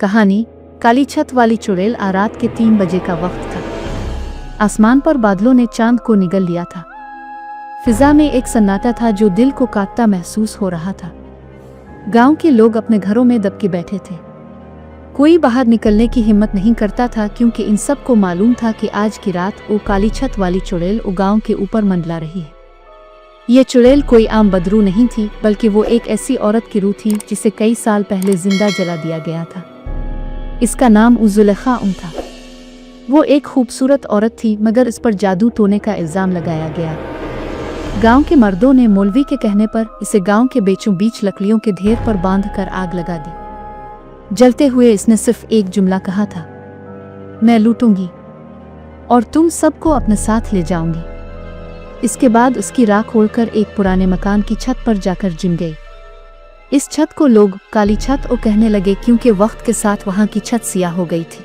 कहानी काली छत वाली चुड़ैल। रात के 3 बजे का वक्त था। आसमान पर बादलों ने चांद को निगल लिया था। फिजा में एक सन्नाटा था जो दिल को काटता महसूस हो रहा था। गांव के लोग अपने घरों में दबके बैठे थे। कोई बाहर निकलने की हिम्मत नहीं करता था, क्योंकि इन सब को मालूम था कि आज की रात वो काली छत वाली चुड़ैल वो गांव के ऊपर मंडला रही है। ये चुड़ैल कोई आम बदरू नहीं थी, बल्कि वो एक ऐसी औरत की रूह थी जिसे कई साल पहले जिंदा जला दिया गया था। इसका नाम जुलेखा था। वो एक खूबसूरत औरत थी, मगर इस पर जादू टोने का इल्जाम लगाया गया। गांव के मर्दों ने मौलवी के कहने पर इसे गांव के बीचों बीच लकड़ियों के ढेर पर बांधकर आग लगा दी। जलते हुए इसने सिर्फ एक जुमला कहा था, मैं लूटूंगी और तुम सबको अपने साथ ले जाऊंगी। इसके बाद उसकी राख उड़कर एक पुराने मकान की छत पर जाकर जिम गई। इस छत को लोग काली छत ओ कहने लगे, क्योंकि वक्त के साथ वहां की छत सियाह हो गई थी।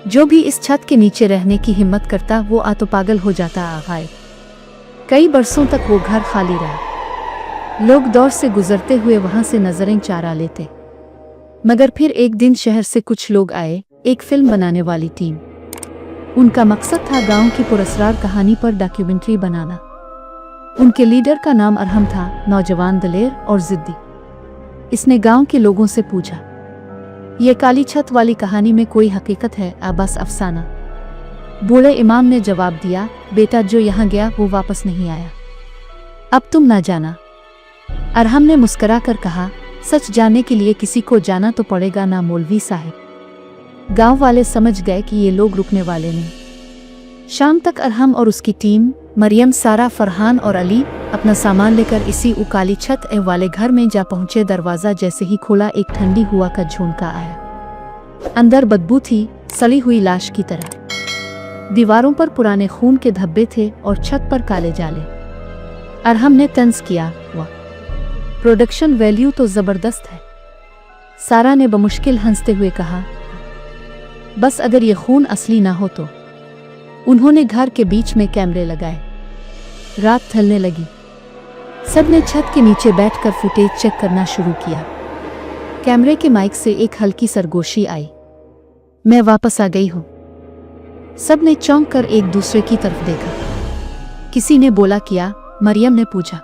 जो भी इस छत के नीचे रहने की हिम्मत करता वो आतो पागल हो जाता। आगाए कई बरसों तक वो घर खाली रहा। लोग दौर से गुजरते हुए वहां से नजरें चारा लेते। मगर फिर एक दिन शहर से कुछ लोग आए, एक फिल्म बनाने वाली टीम। उनका मकसद था गांव की पुरस्कार कहानी पर डॉक्यूमेंट्री बनाना। उनके लीडर का नाम अरहम था, नौजवान, दलेर और जिद्दी। इसने गांव के लोगों से पूछा, ये काली छत वाली कहानी में कोई हकीकत है या बस अफसाना? बूढ़े इमाम ने जवाब दिया, बेटा, जो यहाँ गया वो वापस नहीं आया। अब तुम ना जाना। अरहम ने मुस्करा कर कहा, सच जानने के लिए किसी को जाना तो पड़ेगा ना मौलवी साहब। गांव वाले समझ गए कि ये लोग रुकने वाले नहीं। शाम तक अरहम और उसकी टीम, मरियम, सारा, फरहान और अली, अपना सामान लेकर इसी काली छत वाले घर में जा पहुंचे। दरवाजा जैसे ही खोला, एक ठंडी हवा का झोंका आया। अंदर बदबू थी, सड़ी हुई लाश की तरह। दीवारों पर पुराने खून के धब्बे थे और छत पर काले जाले। अरहम ने तंज किया, वाह, प्रोडक्शन वैल्यू तो जबरदस्त है। सारा ने बमुश्किल हंसते हुए कहा, बस अगर ये खून असली ना हो तो। उन्होंने घर के बीच में कैमरे लगाए। रात ढलने लगी। सबने छत के नीचे बैठकर फुटेज चेक करना शुरू किया। कैमरे के माइक से एक हल्की सरगोशी आई, मैं वापस आ गई हूं। सबने चौंक कर एक दूसरे की तरफ देखा। किसी ने बोला, किया? मरियम ने पूछा।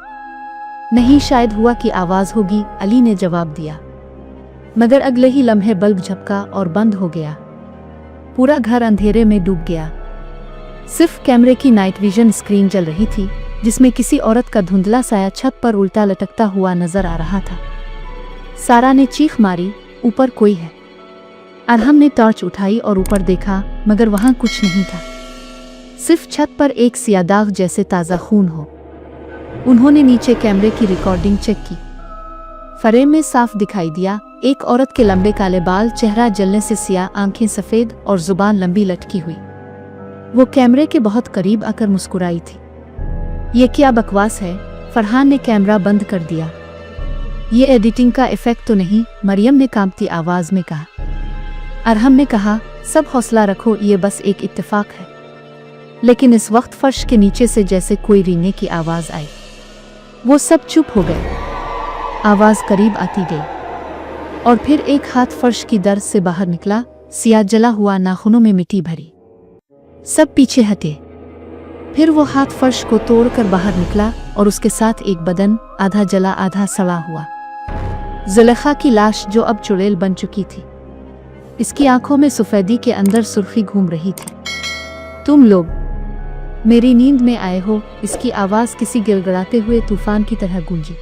नहीं, शायद हुआ की आवाज होगी, अली ने जवाब दिया। मगर अगले ही लम्हे बल्ब झपका और बंद हो गया। पूरा घर अंधेरे में डूब गया। सिर्फ कैमरे की नाइट विजन स्क्रीन जल रही थी, जिसमें किसी औरत का धुंधला साया छत पर उल्टा लटकता हुआ नजर आ रहा था। सारा ने चीख मारी, ऊपर कोई है। अरहम ने टॉर्च उठाई और ऊपर देखा, मगर वहां कुछ नहीं था। सिर्फ छत पर एक सियाह दाग जैसे ताज़ा खून हो। उन्होंने नीचे कैमरे की रिकॉर्डिंग चेक की। फ्रेम में साफ दिखाई दिया, एक औरत के लंबे काले बाल, चेहरा जलने से सियाह, आंखें सफेद और जुबान लंबी लटकी हुई। वो कैमरे के बहुत करीब आकर मुस्कुराई थी। ये क्या बकवास है? फरहान ने कैमरा बंद कर दिया। ये एडिटिंग का इफेक्ट तो नहीं? मरियम ने कांपती आवाज में कहा। अरहम ने कहा, सब हौसला रखो, ये बस एक इत्तेफाक है। लेकिन इस वक्त फर्श के नीचे से जैसे कोई रींगने की आवाज आई। वो सब चुप हो गए। आवाज करीब आती गई और फिर एक हाथ फर्श की दर्द से बाहर निकला, सियाह जला हुआ, नाखूनों में मिट्टी भरी। सब पीछे हटे। फिर वो हाथ फर्श को तोड़कर बाहर निकला और उसके साथ एक बदन, आधा जला आधा सड़ा हुआ। जुलेखा की लाश, जो अब चुड़ैल बन चुकी थी। इसकी आंखों में सफेदी के अंदर सुर्खी घूम रही थी। तुम लोग मेरी नींद में आए हो? इसकी आवाज किसी गिड़गिड़ाते हुए तूफान की तरह गूंजी।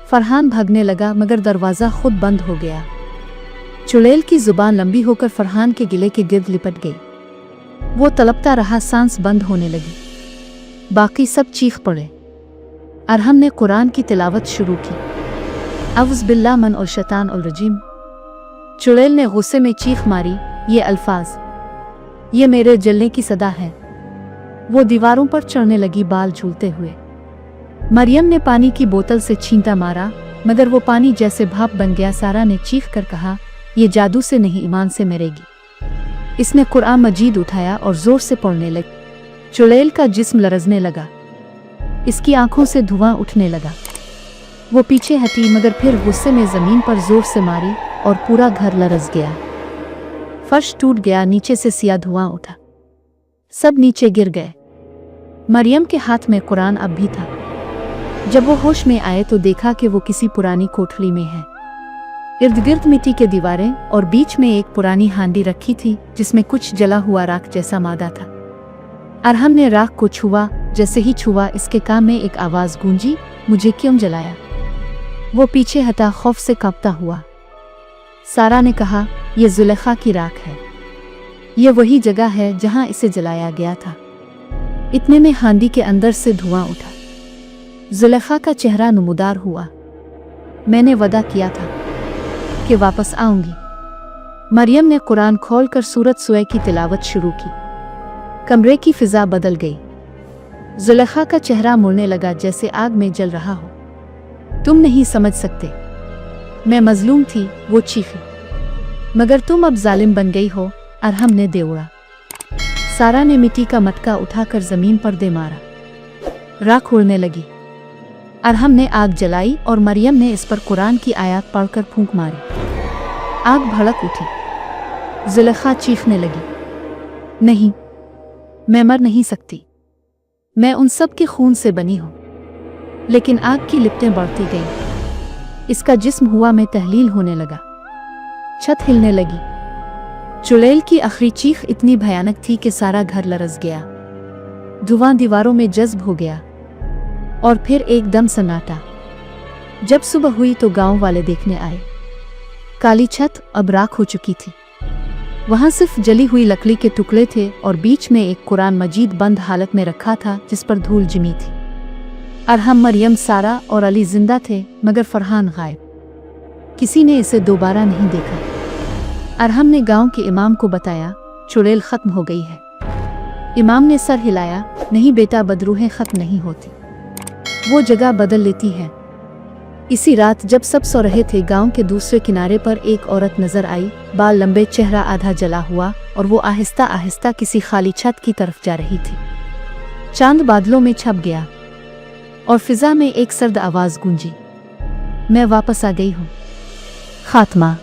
फरहान भागने लगा, मगर दरवाजा खुद बंद हो गया। चुड़ैल की जुबान लंबी होकर फरहान के गिले के गिर्द लिपट गई। वो तड़पता रहा, सांस बंद होने लगी। बाकी सब चीख पड़े। अरहम ने कुरान की तिलावत शुरू की, अऊज़ बिल्लाह मन और शैतान और रजीम। चुड़ैल ने गुस्से में चीख मारी, ये अल्फाज, ये मेरे जलने की सदा है। वो दीवारों पर चढ़ने लगी, बाल झूलते हुए। मरियम ने पानी की बोतल से छींटा मारा, मगर वो पानी जैसे भाप बन गया। सारा ने चीख कर कहा, ये जादू से नहीं, ईमान से मरेगी। इसने कुरान मजीद उठाया और जोर से पढ़ने लगी। चुड़ैल का जिस्म लरजने लगा। इसकी आंखों से धुआं उठने लगा। वो पीछे हटी, मगर फिर गुस्से में जमीन पर जोर से मारी और पूरा घर लरस गया। फर्श टूट गया, नीचे से सिया धुआं उठा, सब नीचे गिर गए। मरियम के हाथ में कुरान अब भी था। जब वो होश में आए तो देखा कि वो किसी पुरानी कोठरी में है। इर्द गिर्द मिट्टी के दीवारें और बीच में एक पुरानी हांडी रखी थी जिसमें कुछ जला हुआ राख जैसा मादा था। अरहम ने राख को छुआ, जैसे ही छुआ इसके कान में एक आवाज़ गूंजी, मुझे क्यों जलाया? वो पीछे हटा, खौफ से कांपता हुआ। सारा ने कहा, यह जुलेखा की राख है, ये वही जगह है जहां इसे जलाया गया था। इतने में हांडी के अंदर से धुआं उठा। जुलेखा का चेहरा नमूदार हुआ। मैंने वादा किया था कि वापस आऊंगी। मरियम ने कुरान खोलकर सूरत सूए की तिलावत शुरू की। कमरे की फिजा बदल गई। जुलेखा का चेहरा मुड़ने लगा जैसे आग में जल रहा हो। तुम नहीं समझ सकते, मैं मजलूम थी, वो चीखी, मगर तुम अब जालिम बन गई हो। अरहम ने देवड़ा। सारा ने मिट्टी का मटका उठाकर जमीन पर दे मारा। राख उड़ने लगी। अरहम ने आग जलाई और मरियम ने इस पर कुरान की आयत पढ़कर फूंक मारी। आग भड़क उठी। जुलेखा चीखने लगी, नहीं, मैं मर नहीं सकती, मैं उन सब के खून से बनी हूं। लेकिन आग की लिपटें बढ़ती गईं। इसका जिस्म हुआ में तहलील होने लगा। छत हिलने लगी। चुड़ैल की आखिरी चीख इतनी भयानक थी कि सारा घर लरस गया। धुआं दीवारों में जज्ब हो गया और फिर एकदम सन्नाटा। जब सुबह हुई तो गांव वाले देखने आए। काली छत अब राख हो चुकी थी। वहां सिर्फ जली हुई लकड़ी के टुकड़े थे और बीच में एक कुरान मजीद बंद हालत में रखा था जिस पर धूल जमी थी। अरहम, मरियम, सारा और अली जिंदा थे, मगर फरहान गायब। किसी ने इसे दोबारा नहीं देखा। अरहम ने गांव के इमाम को बताया, चुड़ैल खत्म हो गई है। इमाम ने सर हिलाया, नहीं बेटा, बदरूहें खत्म नहीं होती, वो जगह बदल लेती है। इसी रात जब सब सो रहे थे, गांव के दूसरे किनारे पर एक औरत नजर आई। बाल लंबे, चेहरा आधा जला हुआ, और वो आहिस्ता आहिस्ता किसी खाली छत की तरफ जा रही थी। चांद बादलों में छप गया और फिजा में एक सर्द आवाज गूंजी, मैं वापस आ गई हूँ। खात्मा।